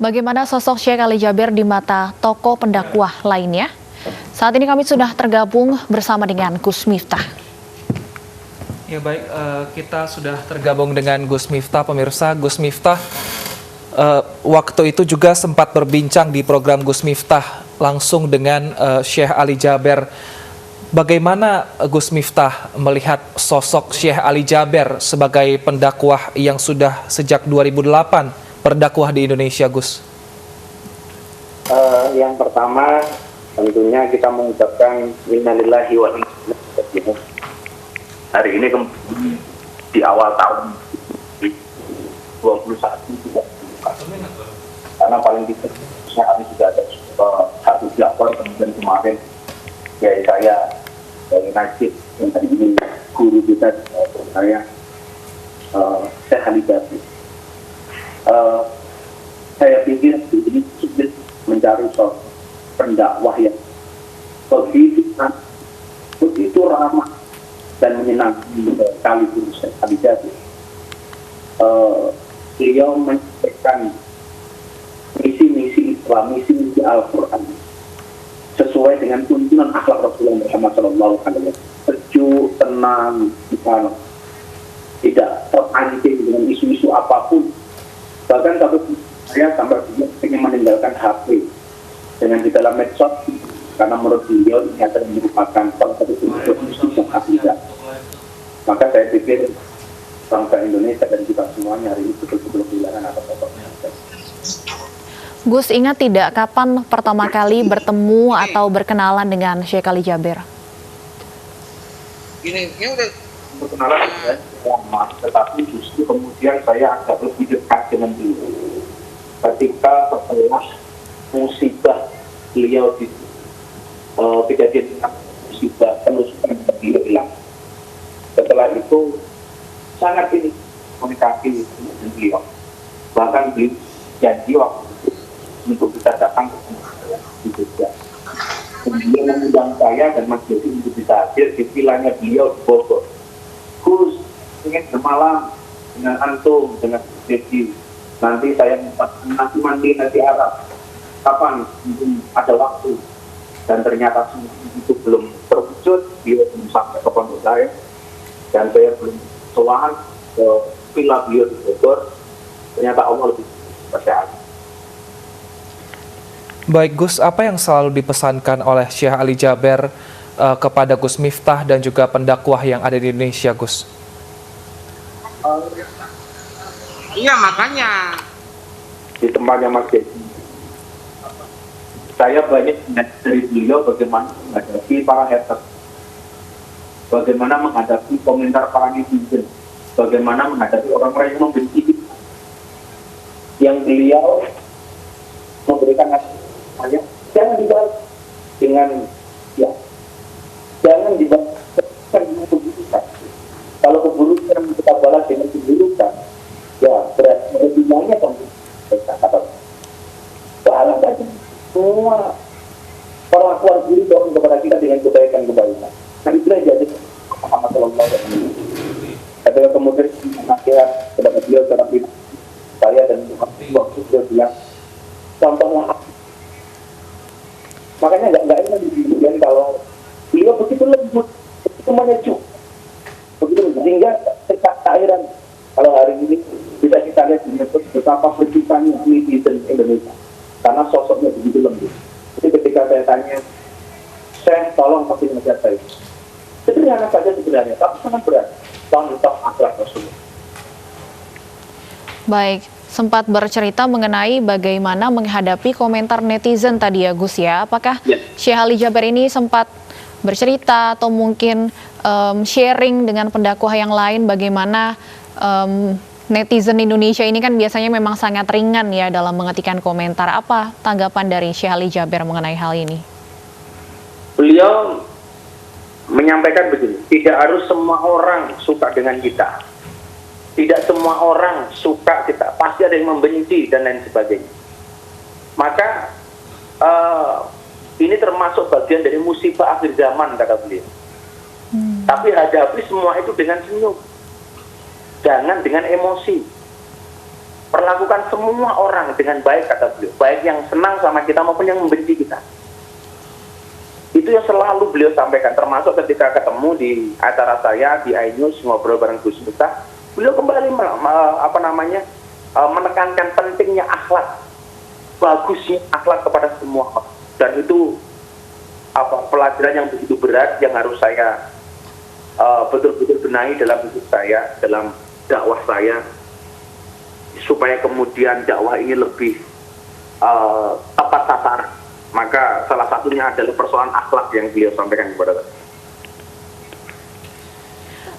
Bagaimana sosok Syekh Ali Jaber di mata tokoh pendakwah lainnya? Saat ini kami sudah tergabung bersama dengan Gus Miftah. Ya baik, kita sudah tergabung dengan Gus Miftah, pemirsa. Gus Miftah, waktu itu juga sempat berbincang di program Gus Miftah langsung dengan Syekh Ali Jaber. Bagaimana Gus Miftah melihat sosok Syekh Ali Jaber sebagai pendakwah yang sudah sejak 2008 berdakwah di Indonesia, Gus? Yang pertama, tentunya kita mengucapkan innalillahi wa inna ilaihi raji'un. Hari ini di awal tahun 2021 juga karena paling tidak kami sudah ada satu dialog, kemudian kemarin ya saya dari Najib yang tadi ini guru kita saya Syekh Ali Jaber. Saya pikir ini sulit mencari sosok pendakwah yang begitu ramah dan menyenangkan kali guru Syekh Ali Jaber. Beliau menyampaikan misi-misi Islam, misi-misi Al-Quran sesuai dengan tuntunan akhlak Rasulullah Muhammad SAW. Sejuk, tenang, tidak terpancing dengan isu-isu apapun. Bahkan kalau saya sampai ingin meninggalkan HP dengan di dalam medsos karena menurut beliau ini akan merupakan salah satu isu yang tidak. Maka saya pikir bangsa Indonesia dan kita semuanya hari ini betul-betul kehilangan atas sosoknya. Gus, ingat tidak kapan pertama kali bertemu atau berkenalan dengan Syekh Ali Jaber? Ini udah berkenalan ya, lama, tetapi justru kemudian saya agak lebih dekat dengan beliau ketika setelah musibah beliau di kejadian musibah penusukan beliau hilang. Setelah itu sangat ini komunikasi dengan beliau, bahkan beliau janji waktu itu untuk kita datang ke Jogja. Kemudian mengundang saya dan Mas Jody untuk bisa hadir di vilanya beliau di Bogor. Gus, ingin bermalam dengan antum, dengan Jody. Nanti saya nanti mandi nanti Arab. Kapan ada waktu? Dan ternyata itu belum terwujud. Beliau belum sampai ke pondok saya. Dan saya belum solahan ke villa beliau di Bogor. Ternyata Allah lebih percaya. Baik Gus, apa yang selalu dipesankan oleh Syekh Ali Jaber kepada Gus Miftah dan juga pendakwah yang ada di Indonesia, Gus? Iya, makanya di tempatnya Mas Dedi, saya banyak dari beliau bagaimana menghadapi para haters, bagaimana menghadapi komentar para netizen, bagaimana menghadapi orang-orang yang membenci kita. Yang beliau memberikan nasihatnya, jangan dibalas dengan ya, jangan dibalas dengan keburukan. Kalau keburukan kita balas dengan keburukan, ya berarti resikonya kan kata balas saja semua perlakuan buruk orang kepada kita dengan kebaikan. Nah itulah yang jadi Muhammad SAW. Ketika kemudian nasihat kepada beliau tetapi saya dan waktu dia bilang contohnya, makanya nggak enak kemudian kalau beliau begitu lembut, begitu menyejuk, begitu sehingga keairan kalau hari ini bisa kita lihat betapa bercintanya netizen Indonesia karena sosoknya begitu lembut. Jadi ketika saya tanya, saya tolong kasih nasihat saya, sederhana saja sebenarnya, tapi sangat berat. Contoh akhlak Rasulullah. Baik, sempat bercerita mengenai bagaimana menghadapi komentar netizen tadi ya Gus ya. Apakah Syekh Ali Jaber ini sempat bercerita atau mungkin sharing dengan pendakwah yang lain bagaimana netizen Indonesia ini kan biasanya memang sangat ringan ya dalam mengetikkan komentar. Apa tanggapan dari Syekh Ali Jaber mengenai hal ini? Beliau menyampaikan begini, tidak harus semua orang suka dengan kita. Tidak semua orang suka kita, pasti ada yang membenci dan lain sebagainya. Maka ini termasuk bagian dari musibah akhir zaman, kata beliau. Tapi hadapi semua itu dengan senyum, jangan dengan emosi. perlakukan semua orang dengan baik, kata beliau, baik yang senang sama kita maupun yang membenci kita. Itu yang selalu beliau sampaikan, termasuk ketika ketemu di acara saya di iNews ngobrol bareng Gus Miftah, beliau kembali menekankan pentingnya akhlak, bagusnya akhlak kepada semua orang. Dan itu pelajaran yang begitu berat yang harus saya betul-betul benahi dalam hidup saya, dalam dakwah saya, supaya kemudian dakwah ini lebih tepat sasaran. Maka salah satunya adalah persoalan akhlak yang beliau sampaikan kepada saya.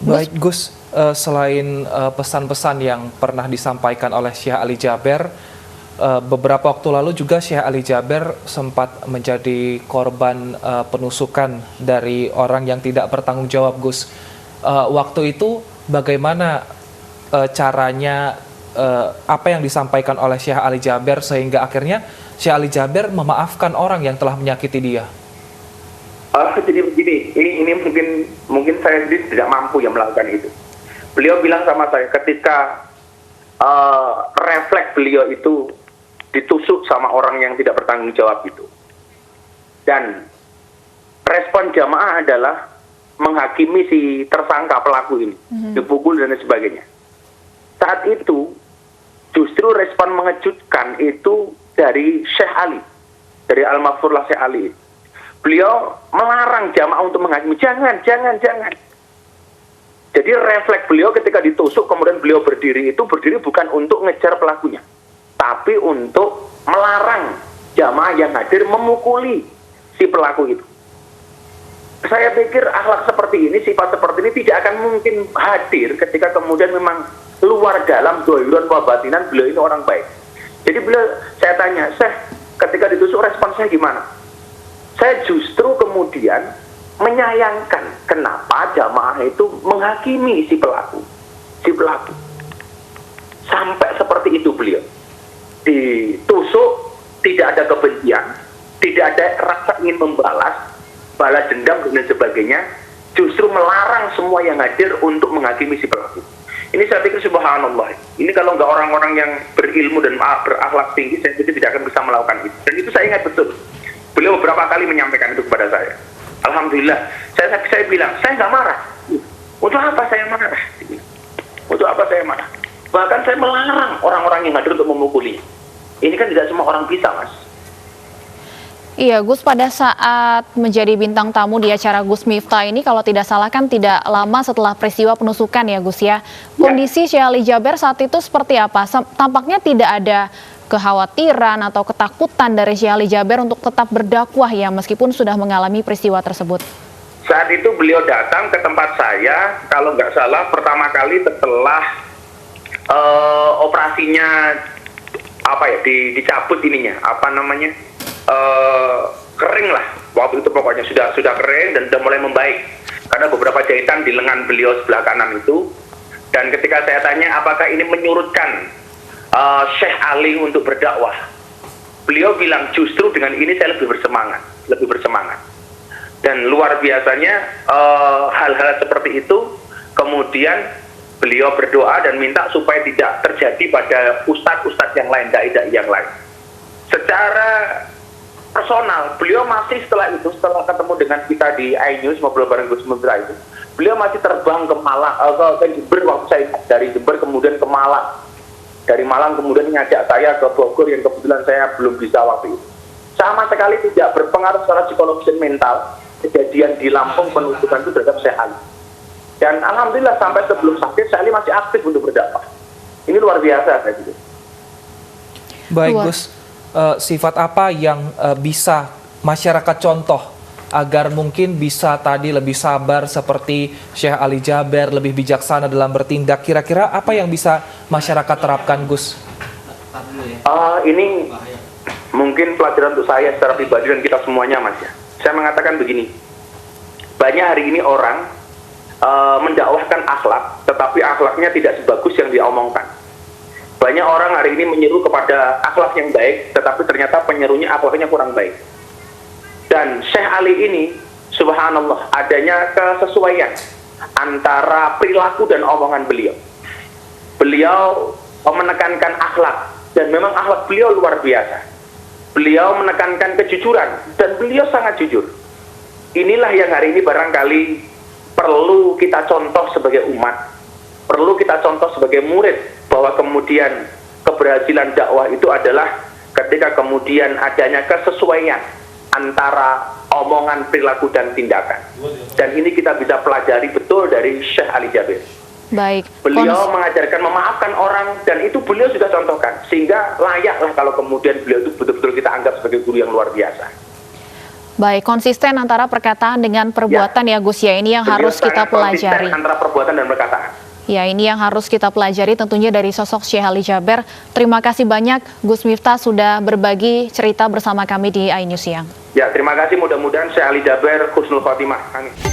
Baik Gus, selain pesan-pesan yang pernah disampaikan oleh Syekh Ali Jaber, beberapa waktu lalu juga Syekh Ali Jaber sempat menjadi korban penusukan dari orang yang tidak bertanggung jawab, Gus. Waktu itu bagaimana caranya, apa yang disampaikan oleh Syekh Ali Jaber sehingga akhirnya Syekh Ali Jaber memaafkan orang yang telah menyakiti dia? Jadi begini, ini mungkin saya sendiri tidak mampu yang melakukan itu. Beliau bilang sama saya ketika refleks beliau itu ditusuk sama orang yang tidak bertanggung jawab itu. Dan respon jamaah adalah menghakimi si tersangka pelaku ini, dipukul dan sebagainya. Saat itu justru respon mengejutkan itu dari Syekh Ali, dari Al-Maghfurlah Syekh Ali. Beliau melarang jamaah untuk menghakimi, jangan. Jadi refleks beliau ketika ditusuk kemudian beliau berdiri bukan untuk ngejar pelakunya, tapi untuk melarang jamaah yang hadir memukuli si pelaku itu. Saya pikir akhlak seperti ini, sifat seperti ini tidak akan mungkin hadir ketika kemudian memang luar dalam dohiran wabatinan beliau ini orang baik. Jadi saya tanya, Syekh, ketika ditusuk respon saya gimana? Saya justru kemudian menyayangkan kenapa jamaah itu menghakimi si pelaku. Sampai seperti itu beliau. Ditusuk, tidak ada kebencian, tidak ada rasa ingin balas dendam dan sebagainya, justru melarang semua yang hadir untuk menghakimi si pelaku. Ini saya pikir subhanallah. Ini kalau nggak orang-orang yang berilmu dan berakhlak tinggi, saya pikir tidak akan bisa melakukan itu. Dan itu saya ingat betul. Beliau beberapa kali menyampaikan itu kepada saya. Alhamdulillah. Saya bilang, saya nggak marah. Untuk apa saya marah? Bahkan saya melarang orang-orang yang hadir untuk memukuli. Ini kan tidak semua orang bisa, Mas. Iya, Gus, pada saat menjadi bintang tamu di acara Gus Miftah ini, kalau tidak salah kan tidak lama setelah peristiwa penusukan ya, Gus ya. Kondisi Syekh Ali Jaber saat itu seperti apa? Tampaknya tidak ada kekhawatiran atau ketakutan dari Syekh Ali Jaber untuk tetap berdakwah ya, meskipun sudah mengalami peristiwa tersebut. Saat itu beliau datang ke tempat saya, kalau nggak salah pertama kali setelah operasinya dicabut ininya, kering lah. Waktu itu pokoknya sudah kering dan sudah mulai membaik karena beberapa jahitan di lengan beliau sebelah kanan itu. Dan ketika saya tanya apakah ini menyurutkan Syekh Ali untuk berdakwah, beliau bilang justru dengan ini saya lebih bersemangat. Dan luar biasanya hal-hal seperti itu kemudian beliau berdoa dan minta supaya tidak terjadi pada ustadz-ustadz yang lain, dai-dai yang lain. Secara personal, beliau masih setelah ketemu dengan kita di iNews ngobrol bareng Gus Miftah itu, beliau masih terbang ke Malang, ke Jember waktu saya dari Jember kemudian ke Malang, dari Malang kemudian ngajak saya ke Bogor yang kebetulan saya belum bisa waktu itu. Sama sekali tidak berpengaruh secara psikologis dan mental kejadian di Lampung penusukan itu terhadap Syekh Ali. Dan alhamdulillah sampai sebelum sakit Syekh Ali masih aktif untuk berdakwah. Ini luar biasa saya pikir. Baik Gus. Sifat apa yang bisa masyarakat contoh agar mungkin bisa tadi lebih sabar seperti Syekh Ali Jaber, lebih bijaksana dalam bertindak? Kira-kira apa yang bisa masyarakat terapkan, Gus? Ini mungkin pelajaran untuk saya secara pribadi dan kita semuanya, Mas ya. Saya mengatakan begini, banyak hari ini orang mendakwahkan akhlak, tetapi akhlaknya tidak sebagus yang diomongkan. Banyak orang hari ini menyeru kepada akhlak yang baik, tetapi ternyata penyerunya akhlaknya kurang baik. Dan Syekh Ali ini, subhanallah, adanya kesesuaian antara perilaku dan omongan beliau. Beliau menekankan akhlak, dan memang akhlak beliau luar biasa. Beliau menekankan kejujuran, dan beliau sangat jujur. Inilah yang hari ini barangkali perlu kita contoh sebagai umat, perlu kita contoh sebagai murid, bahwa kemudian keberhasilan dakwah itu adalah ketika kemudian adanya kesesuaian antara omongan, perilaku, dan tindakan. Dan ini kita bisa pelajari betul dari Syekh Ali Jabir. Baik. Beliau mengajarkan memaafkan orang, dan itu beliau sudah contohkan, sehingga layaklah kalau kemudian beliau itu betul-betul kita anggap sebagai guru yang luar biasa. Baik, konsisten antara perkataan dengan perbuatan ya Gus ya, ini yang Beliau harus kita sangat konsisten pelajari. antara perbuatan dan perkataan. Ya, ini yang harus kita pelajari tentunya dari sosok Syekh Ali Jaber. Terima kasih banyak Gus Miftah sudah berbagi cerita bersama kami di iNews Siang. Ya, terima kasih, mudah-mudahan Syekh Ali Jaber husnul khotimah. Amin.